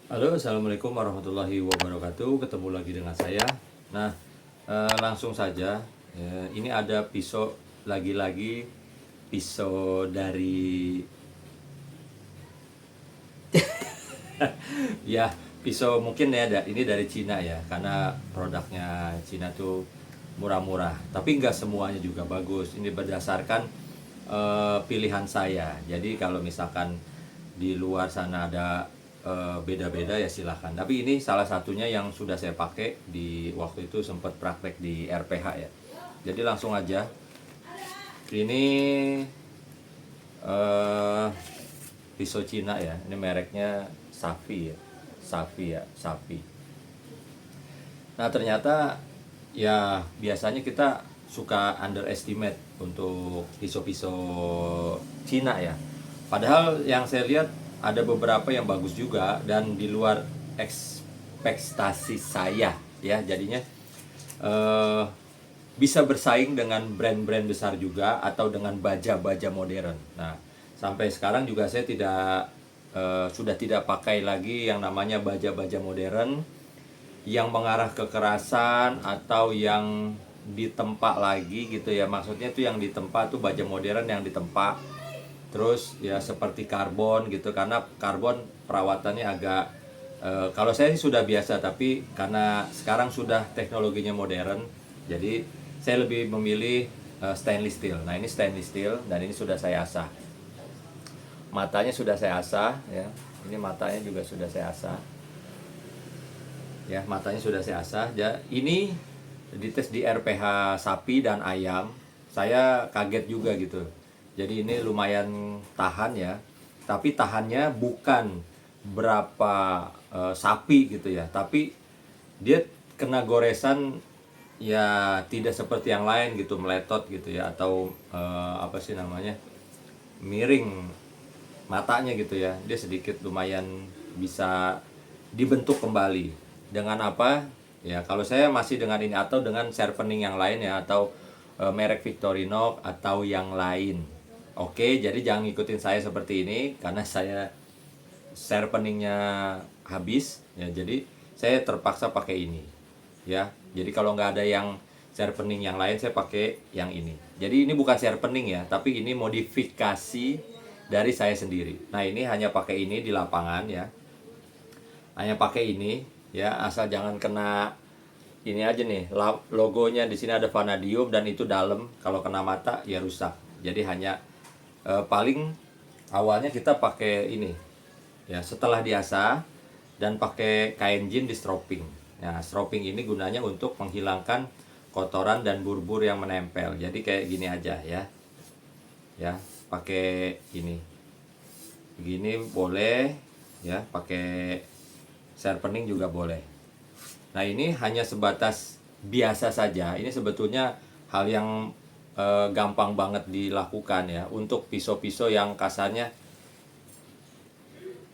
Halo, assalamualaikum warahmatullahi wabarakatuh. Ketemu lagi dengan saya. Nah, langsung saja. Ini ada pisau, lagi-lagi pisau dari ya, pisau mungkin ya. Ini dari Cina ya, karena produknya Cina tuh murah-murah. Tapi nggak semuanya juga bagus. Ini berdasarkan pilihan saya. Jadi kalau misalkan di luar sana ada beda-beda ya silahkan. Tapi ini salah satunya yang sudah saya pakai di waktu itu, sempat praktek di RPH ya. Jadi langsung aja. Ini eh, pisau Cina ya. Ini mereknya Safi ya. Safi ya, Safi. Nah, ternyata ya biasanya kita suka underestimate untuk pisau-pisau Cina ya. Padahal yang saya lihat ada beberapa yang bagus juga dan di luar ekspektasi saya ya. Jadinya eh, bisa bersaing dengan brand-brand besar juga atau dengan baja-baja modern. Nah, sampai sekarang juga saya sudah tidak pakai lagi yang namanya baja-baja modern yang mengarah kekerasan atau yang ditempa lagi gitu ya. Maksudnya tuh yang ditempa tuh baja modern yang ditempa. Terus ya seperti karbon gitu, karena karbon perawatannya agak kalau saya sih sudah biasa, tapi karena sekarang sudah teknologinya modern, jadi saya lebih memilih stainless steel. Nah, ini stainless steel dan ini sudah saya asah. Matanya sudah saya asah ya. Ini matanya juga sudah saya asah. Ya, matanya sudah saya asah ya. Ini dites di RPH sapi dan ayam. Saya kaget juga gitu. Jadi ini lumayan tahan ya, tapi tahannya bukan berapa sapi gitu ya, tapi dia kena goresan ya tidak seperti yang lain gitu, meletot gitu ya, atau apa sih namanya, miring matanya gitu ya. Dia sedikit lumayan bisa dibentuk kembali dengan apa ya, kalau saya masih dengan ini atau dengan sharpening yang lain ya, atau merek Victorinox atau yang lain. Oke, jadi jangan ngikutin saya seperti ini karena saya sharpeningnya habis ya, jadi saya terpaksa pakai ini ya. Jadi kalau nggak ada yang sharpening yang lain, saya pakai yang ini. Jadi ini bukan sharpening ya, tapi ini modifikasi dari saya sendiri. Nah, ini hanya pakai ini di lapangan ya, hanya pakai ini ya, asal jangan kena ini aja nih, logonya di sini ada vanadium dan itu dalam, kalau kena mata ya rusak. Jadi hanya paling awalnya kita pakai ini ya, setelah diasah dan pakai kain jin di stropping. Nah, stropping ini gunanya untuk menghilangkan kotoran dan burbur yang menempel. Jadi kayak gini aja ya. Ya, pakai ini. Begini boleh ya, pakai sharpening juga boleh. Nah, ini hanya sebatas biasa saja. Ini sebetulnya hal yang gampang banget dilakukan ya untuk pisau-pisau yang kasarnya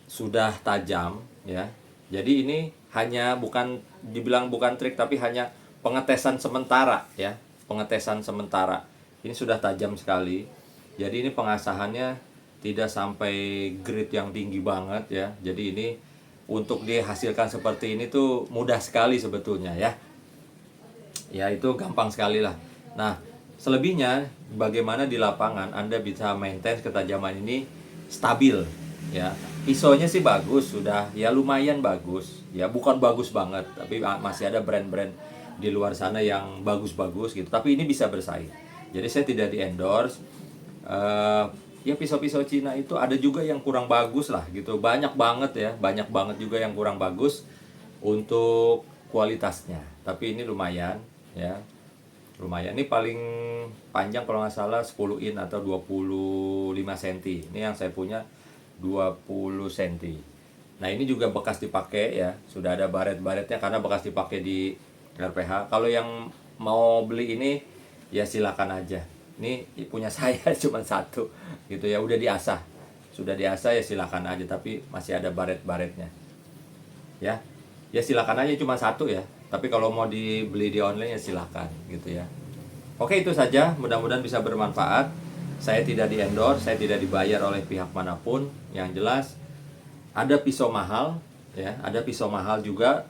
sudah tajam ya. Jadi ini hanya bukan dibilang bukan trik, tapi hanya pengetesan sementara ya. Pengetesan sementara. Ini sudah tajam sekali. Jadi ini pengasahannya tidak sampai grade yang tinggi banget ya. Jadi ini untuk dihasilkan seperti ini tuh mudah sekali sebetulnya ya. Ya, itu gampang sekali lah. Nah, selebihnya bagaimana di lapangan Anda bisa maintain ketajaman ini stabil ya. Isonya sih bagus, sudah ya lumayan bagus ya, bukan bagus banget, tapi masih ada brand-brand di luar sana yang bagus-bagus gitu, tapi ini bisa bersaing. Jadi saya tidak di endorse. Ya, pisau-pisau Cina itu ada juga yang kurang bagus lah gitu, banyak banget ya, banyak banget juga yang kurang bagus untuk kualitasnya. Tapi ini lumayan ya, lumayan. Ini paling panjang kalau nggak salah 10 in atau 25 cm. Ini yang saya punya 20 cm. Nah, ini juga bekas dipakai ya, sudah ada baret-baretnya karena bekas dipakai di RPH. Kalau yang mau beli ini ya silakan aja. Ini punya saya cuma satu gitu ya, udah diasah. Sudah diasah ya silakan aja, tapi masih ada baret-baretnya. Ya. Ya silakan aja, cuma satu ya. Tapi kalau mau dibeli di online ya silakan gitu ya. Oke, itu saja. Mudah-mudahan bisa bermanfaat. Saya tidak di endorse, saya tidak dibayar oleh pihak manapun. Yang jelas ada pisau mahal ya. Ada pisau mahal juga,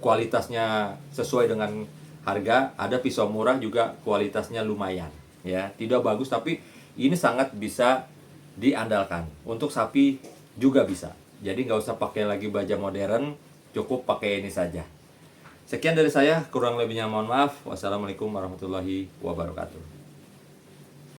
kualitasnya sesuai dengan harga. Ada pisau murah juga, kualitasnya lumayan, ya. Tidak bagus, tapi ini sangat bisa diandalkan. Untuk sapi juga bisa. Jadi nggak usah pakai lagi baja modern, cukup pakai ini saja. Sekian dari saya, kurang lebihnya mohon maaf. Wassalamualaikum warahmatullahi wabarakatuh.